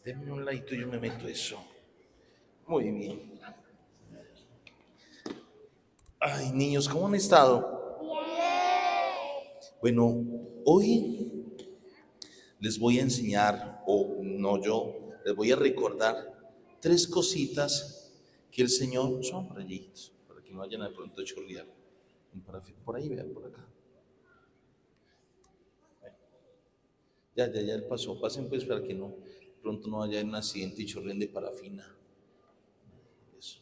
Denme un ladito y yo me meto eso. Muy bien. Ay, niños, ¿cómo han estado? Bueno, hoy les voy a enseñar, o no yo, les voy a recordar tres cositas que el Señor, son rayitos, para que no vayan de pronto a chorrear. Por ahí, vean, por acá. Ya él pasó. Pasen pues para que no, pronto no haya un accidente y chorren de parafina. Eso.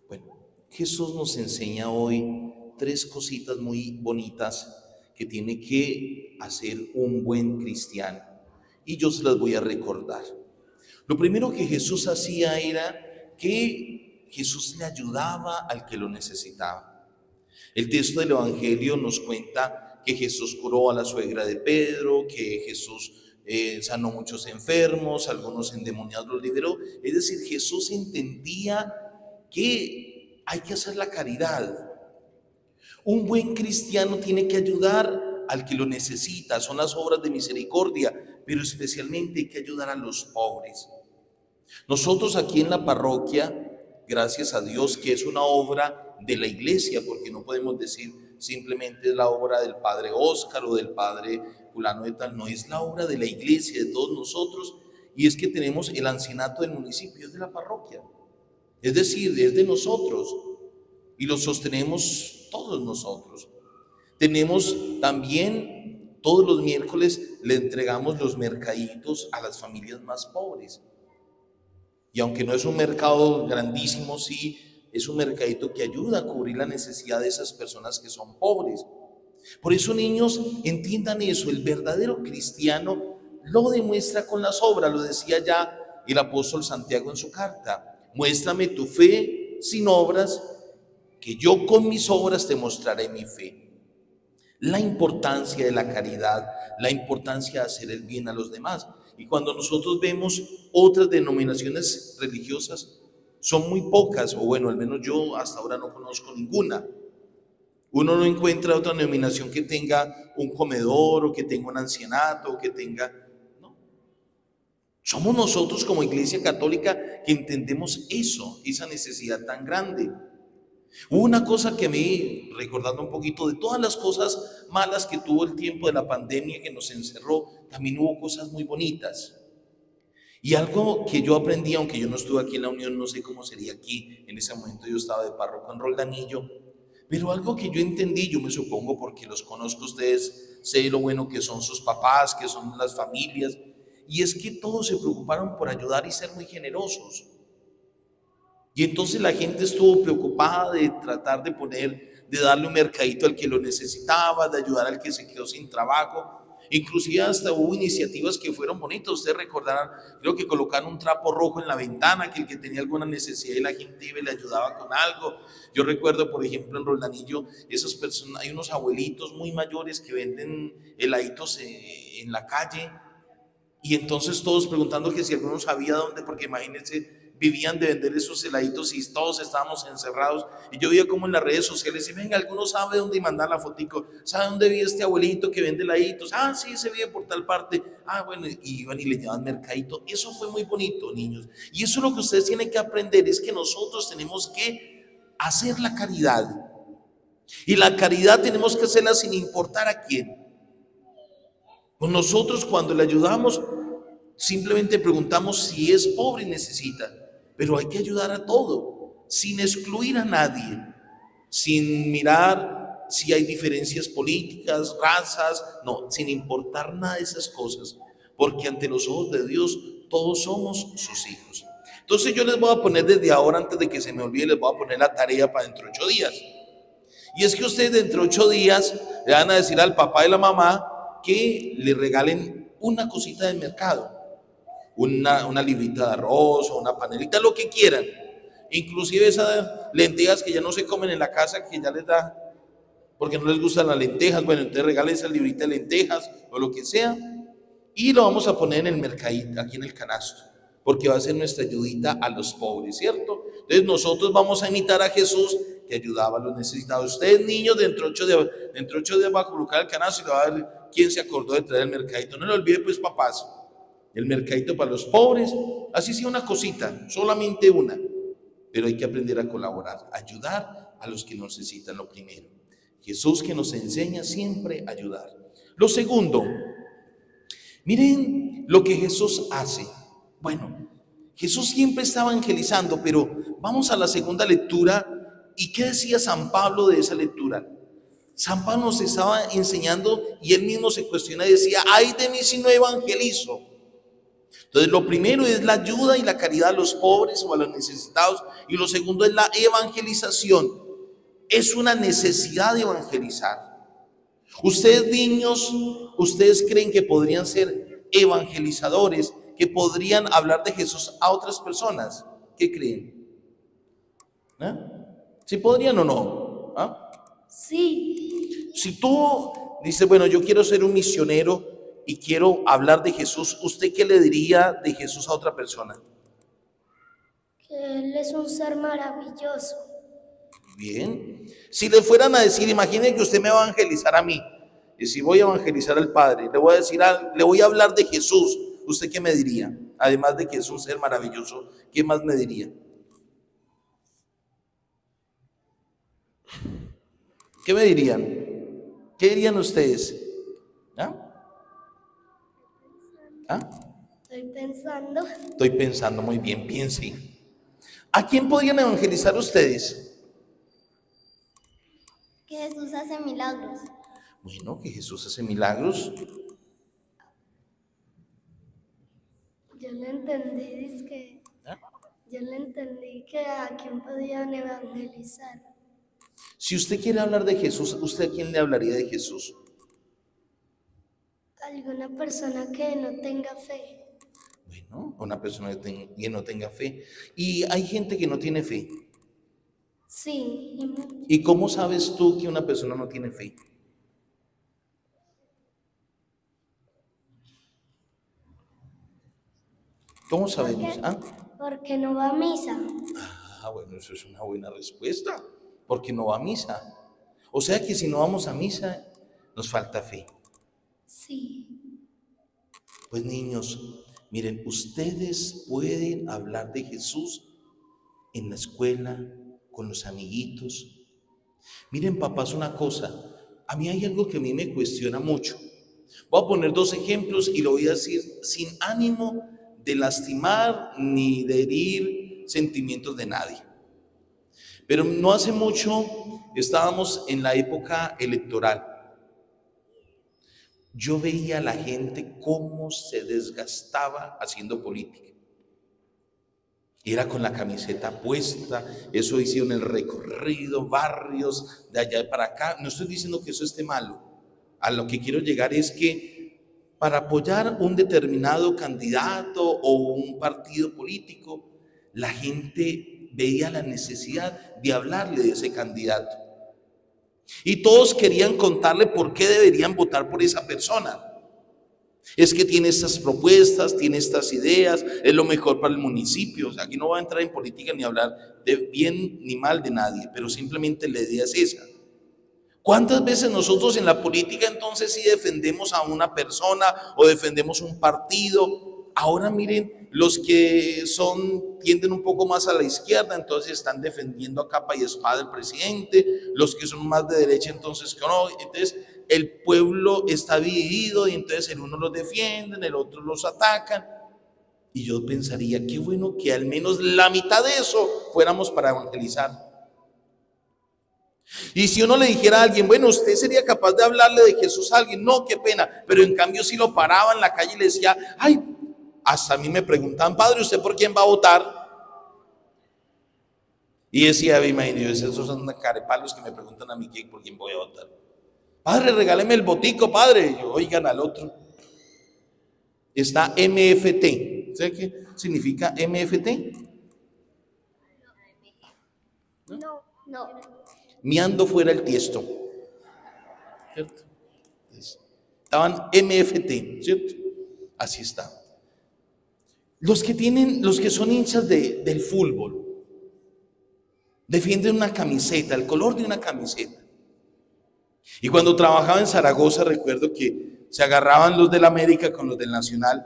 Bueno, Jesús nos enseña hoy tres cositas muy bonitas que tiene que hacer un buen cristiano. Y yo se las voy a recordar. Lo primero que Jesús hacía era que Jesús le ayudaba al que lo necesitaba. El texto del Evangelio nos cuenta que Jesús curó a la suegra de Pedro, que Jesús sanó muchos enfermos, algunos endemoniados los liberó. Es decir, Jesús entendía que hay que hacer la caridad. Un buen cristiano tiene que ayudar al que lo necesita, son las obras de misericordia, pero especialmente hay que ayudar a los pobres. Nosotros aquí en la parroquia, gracias a Dios que es una obra de la iglesia, porque no podemos decir simplemente es la obra del padre Óscar o del padre fulano de tal, no, es la obra de la iglesia, de todos nosotros, y es que tenemos el ancianato del municipio, es de la parroquia, es decir, es de nosotros, y lo sostenemos todos nosotros. Tenemos también, todos los miércoles le entregamos los mercaditos a las familias más pobres. Y aunque no es un mercado grandísimo, sí es un mercadito que ayuda a cubrir la necesidad de esas personas que son pobres. Por eso, niños, entiendan eso, el verdadero cristiano lo demuestra con las obras, lo decía ya el apóstol Santiago en su carta. Muéstrame tu fe sin obras, que yo con mis obras te mostraré mi fe. La importancia de la caridad, la importancia de hacer el bien a los demás. Y cuando nosotros vemos otras denominaciones religiosas, son muy pocas, o bueno, al menos yo hasta ahora no conozco ninguna. Uno no encuentra otra denominación que tenga un comedor, o que tenga un ancianato, o que tenga... No. Somos nosotros como Iglesia Católica que entendemos eso, esa necesidad tan grande. Hubo una cosa que a mí, recordando un poquito de todas las cosas malas que tuvo el tiempo de la pandemia que nos encerró, también hubo cosas muy bonitas. Y algo que yo aprendí, aunque yo no estuve aquí en la Unión, no sé cómo sería aquí, en ese momento yo estaba de párroco en Roldanillo, pero algo que yo entendí, yo me supongo porque los conozco a ustedes, sé lo bueno que son sus papás, que son las familias, y es que todos se preocuparon por ayudar y ser muy generosos. Y entonces la gente estuvo preocupada de tratar de de darle un mercadito al que lo necesitaba, de ayudar al que se quedó sin trabajo. Inclusive hasta hubo iniciativas que fueron bonitas. Ustedes recordarán, creo que colocaron un trapo rojo en la ventana, que el que tenía alguna necesidad y la gente iba y le ayudaba con algo. Yo recuerdo, por ejemplo, en Roldanillo, esas personas, hay unos abuelitos muy mayores que venden heladitos en la calle. Y entonces todos preguntando que si alguno sabía dónde, porque imagínense, vivían de vender esos heladitos y todos estábamos encerrados. Y yo veía como en las redes sociales, y venga, alguno sabe dónde, y mandar la fotico, ¿sabe dónde vive este abuelito que vende heladitos? Ah, sí, se vive por tal parte. Ah, bueno, y iban y le llevaban mercadito. Eso fue muy bonito, niños. Y eso es lo que ustedes tienen que aprender, es que nosotros tenemos que hacer la caridad. Y la caridad tenemos que hacerla sin importar a quién. Pues nosotros cuando le ayudamos, simplemente preguntamos si es pobre y necesita, pero hay que ayudar a todo, sin excluir a nadie, sin mirar si hay diferencias políticas, razas, no, sin importar nada de esas cosas, porque ante los ojos de Dios todos somos sus hijos. Entonces yo les voy a poner desde ahora, antes de que se me olvide, les voy a poner la tarea para dentro de 8 días. Y es que ustedes dentro de 8 días le van a decir al papá y la mamá que le regalen una cosita del mercado, una librita de arroz o una panelita, lo que quieran, inclusive esas lentejas que ya no se comen en la casa, que ya les da, porque no les gustan las lentejas, bueno, entonces regalen esa librita de lentejas o lo que sea, y lo vamos a poner en el mercadito, aquí en el canasto, porque va a ser nuestra ayudita a los pobres, ¿cierto? Entonces nosotros vamos a imitar a Jesús, que ayudaba a los necesitados. Ustedes, niños, dentro de 8 días va a colocar el canasto y va a ver quién se acordó de traer el mercadito. No le olvide, pues, papás. el mercadito para los pobres, así sea una cosita, solamente una, pero hay que aprender a colaborar, ayudar a los que necesitan lo primero. Jesús que nos enseña siempre a ayudar. Lo segundo, miren lo que Jesús hace. Bueno, Jesús siempre está evangelizando, pero vamos a la segunda lectura. ¿Y qué decía San Pablo de esa lectura? San Pablo nos estaba enseñando y él mismo se cuestiona y decía: ay de mí si no evangelizo. Entonces lo primero es la ayuda y la caridad a los pobres o a los necesitados, y lo segundo es la evangelización. Es una necesidad de evangelizar. Ustedes, niños, ¿ustedes creen que podrían ser evangelizadores, que podrían hablar de Jesús a otras personas? ¿Qué creen? ¿Sí podrían o no? Sí. Si tú dices, bueno, yo quiero ser un misionero y quiero hablar de Jesús, ¿usted qué le diría de Jesús a otra persona? Que Él es un ser maravilloso. Bien. Si le fueran a decir, imaginen que usted me va a evangelizar a mí, y si voy a evangelizar al Padre, le voy a decir, le voy a hablar de Jesús, ¿usted qué me diría? Además de que es un ser maravilloso, ¿qué más me diría? ¿Qué me dirían? ¿Qué dirían ustedes? Estoy pensando, muy bien, piense. ¿A quién podrían evangelizar ustedes? Que Jesús hace milagros. Bueno, que Jesús hace milagros. Yo le entendí que a quién podían evangelizar. Si usted quiere hablar de Jesús, ¿usted a quién le hablaría de Jesús? Alguna persona que no tenga fe. Bueno, una persona que no tenga fe. ¿Y hay gente que no tiene fe? Sí. ¿Y cómo sabes tú que una persona no tiene fe? ¿Cómo sabemos? Porque no va a misa. Bueno, eso es una buena respuesta. Porque no va a misa. O sea que si no vamos a misa, nos falta fe. Sí. Pues niños, miren, ustedes pueden hablar de Jesús en la escuela, con los amiguitos. Miren, papás, una cosa, a mí hay algo que a mí me cuestiona mucho. Voy a poner dos ejemplos y lo voy a decir sin ánimo de lastimar ni de herir sentimientos de nadie. Pero no hace mucho estábamos en la época electoral. Yo veía a la gente cómo se desgastaba haciendo política. Era con la camiseta puesta, eso hicieron el recorrido, barrios, de allá para acá. No estoy diciendo que eso esté malo. A lo que quiero llegar es que para apoyar un determinado candidato o un partido político, la gente veía la necesidad de hablarle de ese candidato. Y todos querían contarle por qué deberían votar por esa persona. Es que tiene estas propuestas, tiene estas ideas, es lo mejor para el municipio. O sea, aquí no voy a entrar en política ni hablar de bien ni mal de nadie, pero simplemente la idea es esa. ¿Cuántas veces nosotros en la política entonces sí defendemos a una persona o defendemos un partido? Ahora miren, los que tienden un poco más a la izquierda, entonces están defendiendo a capa y espada al presidente. Los que son más de derecha, entonces no. Entonces el pueblo está dividido y entonces el uno los defiende, el otro los atacan. Y yo pensaría, qué bueno que al menos la mitad de eso fuéramos para evangelizar. Y si uno le dijera a alguien, bueno, usted sería capaz de hablarle de Jesús a alguien, no, qué pena, pero en cambio si lo paraba en la calle y le decía, ay, hasta a mí me preguntan, padre, ¿usted por quién va a votar? Y decía, imagínate, esos son carepalos que me preguntan a mí por quién voy a votar. Padre, regáleme el botico, padre. Y yo, oigan al otro. Está MFT. ¿Sabe qué significa MFT? No. Miando fuera el tiesto. ¿Cierto? Estaban MFT, ¿cierto? Así está. Los que son hinchas del fútbol defienden una camiseta, el color de una camiseta. Y cuando trabajaba en Zaragoza, recuerdo que se agarraban los del América con los del Nacional.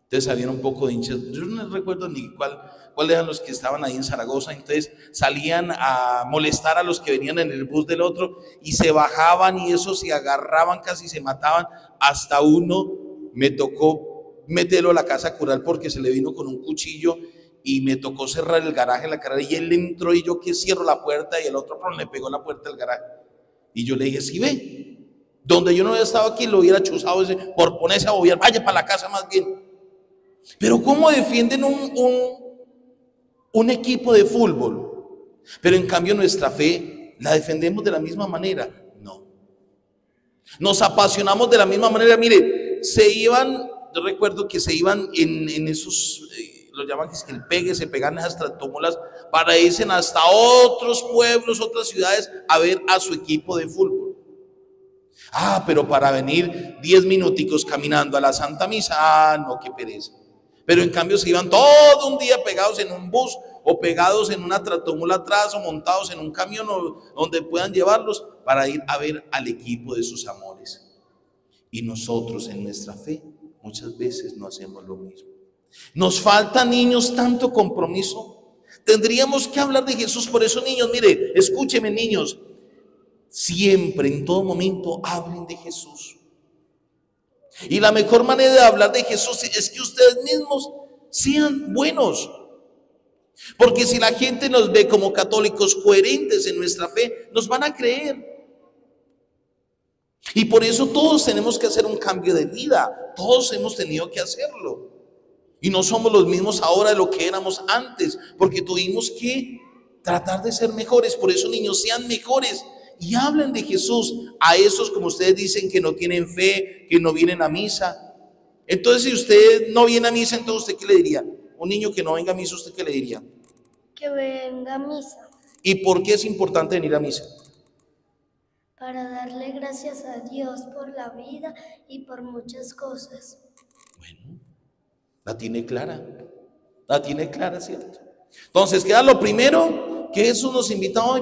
Entonces había un poco de hinchas, yo no recuerdo ni cuáles eran los que estaban ahí en Zaragoza. Entonces salían a molestar a los que venían en el bus del otro y se bajaban y eso se agarraban, casi se mataban. Hasta uno me tocó meterlo a la casa a curar porque se le vino con un cuchillo y me tocó cerrar el garaje en la cara y él entró y yo que cierro la puerta y el otro le pegó la puerta del garaje y yo le dije, sí ve, donde yo no había estado aquí lo hubiera chuzado ese, por ponerse a bobear, vaya para la casa más bien. Pero ¿cómo defienden un equipo de fútbol? Pero en cambio nuestra fe la defendemos de la misma manera. No. Nos apasionamos de la misma manera. Mire, se iban, yo recuerdo que se iban en esos, lo llaman que es que el pegue, se pegan esas tractómulas para irse hasta otros pueblos, otras ciudades a ver a su equipo de fútbol. Ah, pero para venir 10 minuticos caminando a la Santa Misa, no, qué pereza. Pero en cambio se iban todo un día pegados en un bus o pegados en una tractomula atrás o montados en un camión o donde puedan llevarlos para ir a ver al equipo de sus amores. Y nosotros en nuestra fe muchas veces no hacemos lo mismo. Nos falta, niños, tanto compromiso. Tendríamos que hablar de Jesús. Por eso, niños, mire, escúcheme, niños, siempre, en todo momento, hablen de Jesús. Y la mejor manera de hablar de Jesús es que ustedes mismos sean buenos. Porque si la gente nos ve como católicos coherentes en nuestra fe, nos van a creer. Y por eso todos tenemos que hacer un cambio de vida. Todos hemos tenido que hacerlo. Y no somos los mismos ahora de lo que éramos antes, porque tuvimos que tratar de ser mejores. Por eso, niños, sean mejores. Y hablen de Jesús a esos, como ustedes dicen, que no tienen fe, que no vienen a misa. Entonces, si usted no viene a misa, entonces ¿usted qué le diría? Un niño que no venga a misa, ¿usted qué le diría? Que venga a misa. ¿Y por qué es importante venir a misa? Para darle gracias a Dios por la vida y por muchas cosas. Bueno, la tiene clara, ¿cierto? Entonces, queda lo primero que Jesús nos invita hoy.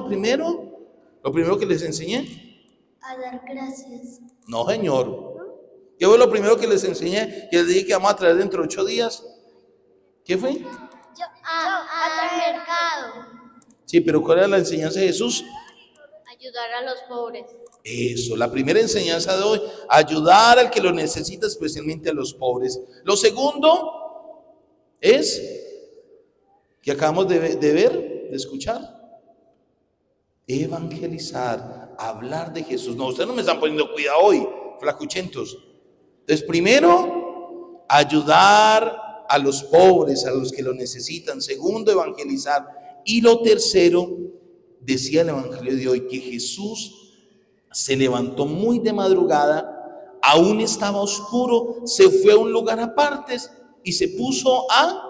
Lo primero que les enseñé. A dar gracias. No, señor. ¿Qué fue lo primero que les enseñé? Que les dije que vamos a traer dentro de 8 días. ¿Qué fue? Al mercado. Sí, pero ¿cuál era la enseñanza de Jesús? Ayudar a los pobres. Eso, la primera enseñanza de hoy, ayudar al que lo necesita, especialmente a los pobres. Lo segundo es que acabamos de ver, de escuchar. Evangelizar, hablar de Jesús. No, ustedes no me están poniendo cuidado hoy, flacuchentos. Entonces, primero, ayudar a los pobres, a los que lo necesitan. Segundo, evangelizar. Y lo tercero, decía el evangelio de hoy, que Jesús se levantó muy de madrugada, aún estaba oscuro, se fue a un lugar aparte y se puso a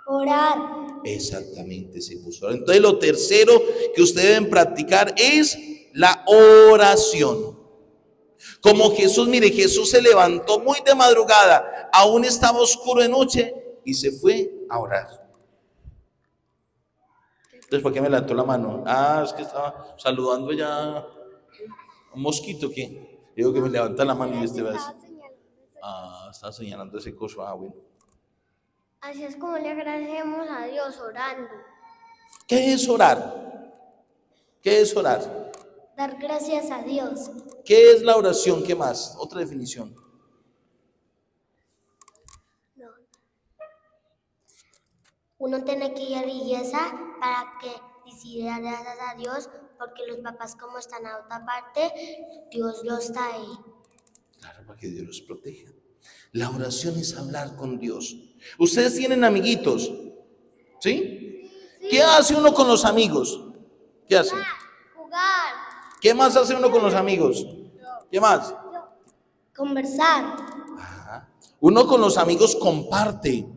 orar. Exactamente, se puso a orar. Entonces lo tercero que ustedes deben practicar es la oración. Como Jesús, mire, Jesús se levantó muy de madrugada, aún estaba oscuro de noche y se fue a orar. Entonces, ¿por qué me levantó la mano? Es que estaba saludando ya a un mosquito que digo que me levanta la mano y este va a decir, estaba señalando ese coso. Bueno. Así es como le agradecemos a Dios orando. ¿Qué es orar? ¿Qué es orar? Dar gracias a Dios. ¿Qué es la oración? ¿Qué más? Otra definición. No. Uno tiene que ir a la iglesia para que decida gracias a Dios, porque los papás, como están a otra parte, Dios los está ahí. Claro, para que Dios los proteja. La oración es hablar con Dios. Ustedes tienen amiguitos, ¿sí? ¿Qué hace uno con los amigos? ¿Qué hace? Jugar. ¿Qué más hace uno con los amigos? ¿Qué más? Conversar. Uno con los amigos comparte,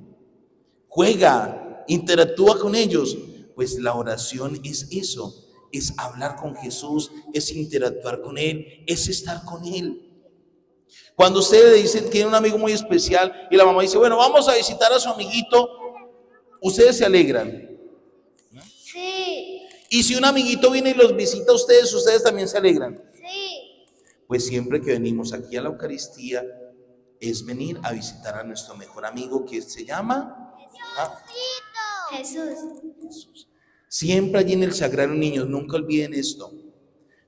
juega, interactúa con ellos. Pues la oración es eso, es hablar con Jesús, es interactuar con Él, es estar con Él. Cuando ustedes le dicen, tiene un amigo muy especial y la mamá dice, bueno, vamos a visitar a su amiguito, ustedes se alegran. Sí. Y si un amiguito viene y los visita a ustedes, ustedes también se alegran. Sí. Pues siempre que venimos aquí a la Eucaristía, es venir a visitar a nuestro mejor amigo que se llama Jesús. Siempre allí en el sagrario, niños, nunca olviden esto.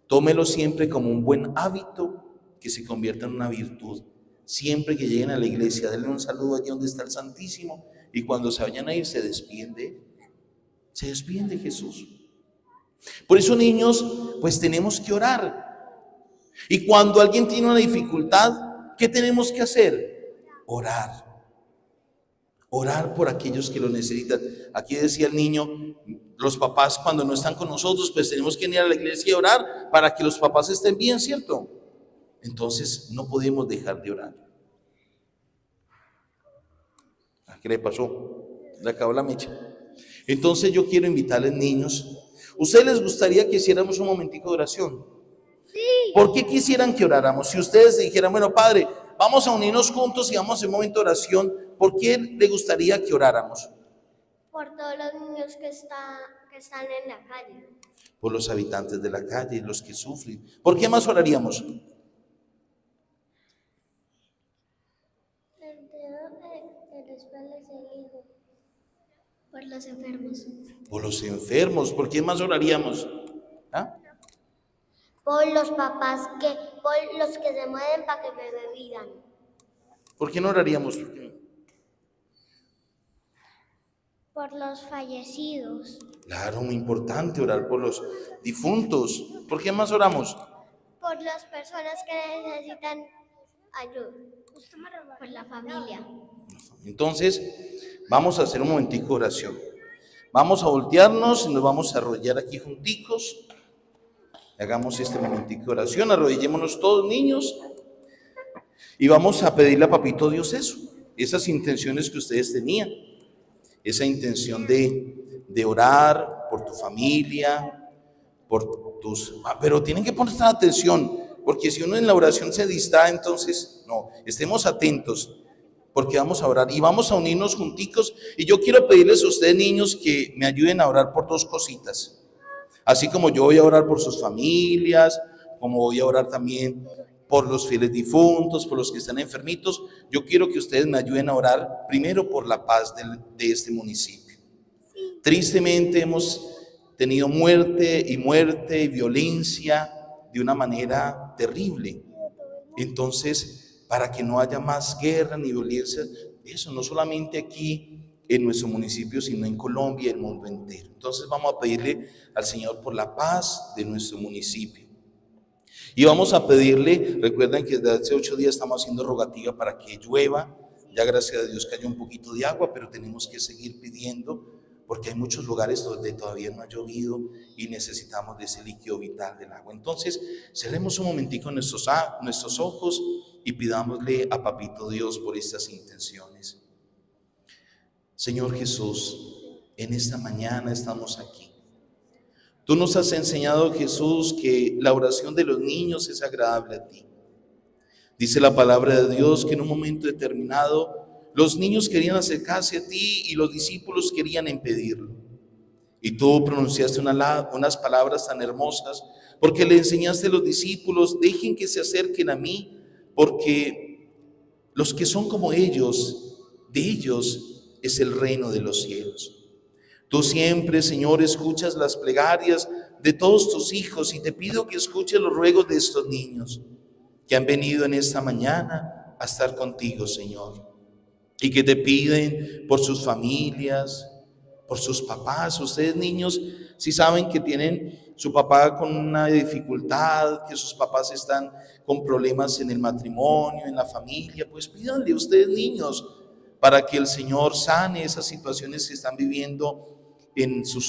Tómelo siempre como un buen hábito que se convierta en una virtud. Siempre que lleguen a la iglesia, denle un saludo allí donde está el Santísimo y cuando se vayan a ir se despiden de él. Se despiden de Jesús. Por eso, niños, pues tenemos que orar. Y cuando alguien tiene una dificultad, ¿qué tenemos que hacer? Orar. Orar por aquellos que lo necesitan. Aquí decía el niño, los papás cuando no están con nosotros, pues tenemos que ir a la iglesia y orar para que los papás estén bien, ¿cierto? Entonces no podemos dejar de orar. ¿Qué le pasó? Le acabó la mecha. Entonces yo quiero invitarles, niños. ¿Ustedes les gustaría que hiciéramos un momentico de oración? Sí. ¿Por qué quisieran que oráramos? Si ustedes dijeran, bueno, padre, vamos a unirnos juntos y vamos a hacer un momento de oración, ¿por qué le gustaría que oráramos? Por todos los niños que están en la calle. Por los habitantes de la calle, los que sufren. ¿Por qué más oraríamos? Por los enfermos. Por los enfermos. ¿Por qué más oraríamos? ¿Ah? Por los papás por los que se mueven para que me vivan. ¿Por qué no oraríamos? Por los fallecidos. Claro, muy importante orar por los difuntos. ¿Por qué más oramos? Por las personas que necesitan ayuda. Por la familia. Entonces, vamos a hacer un momentico de oración. Vamos a voltearnos y nos vamos a arrodillar aquí junticos. Hagamos este momentico de oración. Arrodillémonos todos, niños. Y vamos a pedirle a Papito Dios eso. Esas intenciones que ustedes tenían. Esa intención de orar por tu familia, por tus... Pero tienen que poner atención, porque si uno en la oración se distrae, entonces, no, estemos atentos, porque vamos a orar y vamos a unirnos junticos. Y yo quiero pedirles a ustedes, niños, que me ayuden a orar por dos cositas. Así como yo voy a orar por sus familias, como voy a orar también por los fieles difuntos, por los que están enfermitos, yo quiero que ustedes me ayuden a orar primero por la paz de este municipio. Sí. Tristemente hemos tenido muerte y violencia de una manera terrible. Entonces, para que no haya más guerra ni violencia, eso no solamente aquí en nuestro municipio, sino en Colombia y el mundo entero. Entonces vamos a pedirle al Señor por la paz de nuestro municipio. Y vamos a pedirle, recuerden que desde hace 8 días estamos haciendo rogativa para que llueva. Ya gracias a Dios cayó un poquito de agua, pero tenemos que seguir pidiendo porque hay muchos lugares donde todavía no ha llovido y necesitamos de ese líquido vital del agua. Entonces, cerremos un momentico nuestros ojos y pidámosle a Papito Dios por estas intenciones. Señor Jesús, en esta mañana estamos aquí. Tú nos has enseñado, Jesús, que la oración de los niños es agradable a ti. Dice la palabra de Dios que en un momento determinado los niños querían acercarse a ti y los discípulos querían impedirlo. Y tú pronunciaste unas palabras tan hermosas porque le enseñaste a los discípulos, dejen que se acerquen a mí, porque los que son como ellos, de ellos es el reino de los cielos. Tú siempre, Señor, escuchas las plegarias de todos tus hijos y te pido que escuches los ruegos de estos niños que han venido en esta mañana a estar contigo, Señor, y que te piden por sus familias, por sus papás. Ustedes, niños, si saben que tienen su papá con una dificultad, que sus papás están con problemas en el matrimonio, en la familia, pues pídanle a ustedes, niños, para que el Señor sane esas situaciones que están viviendo en sus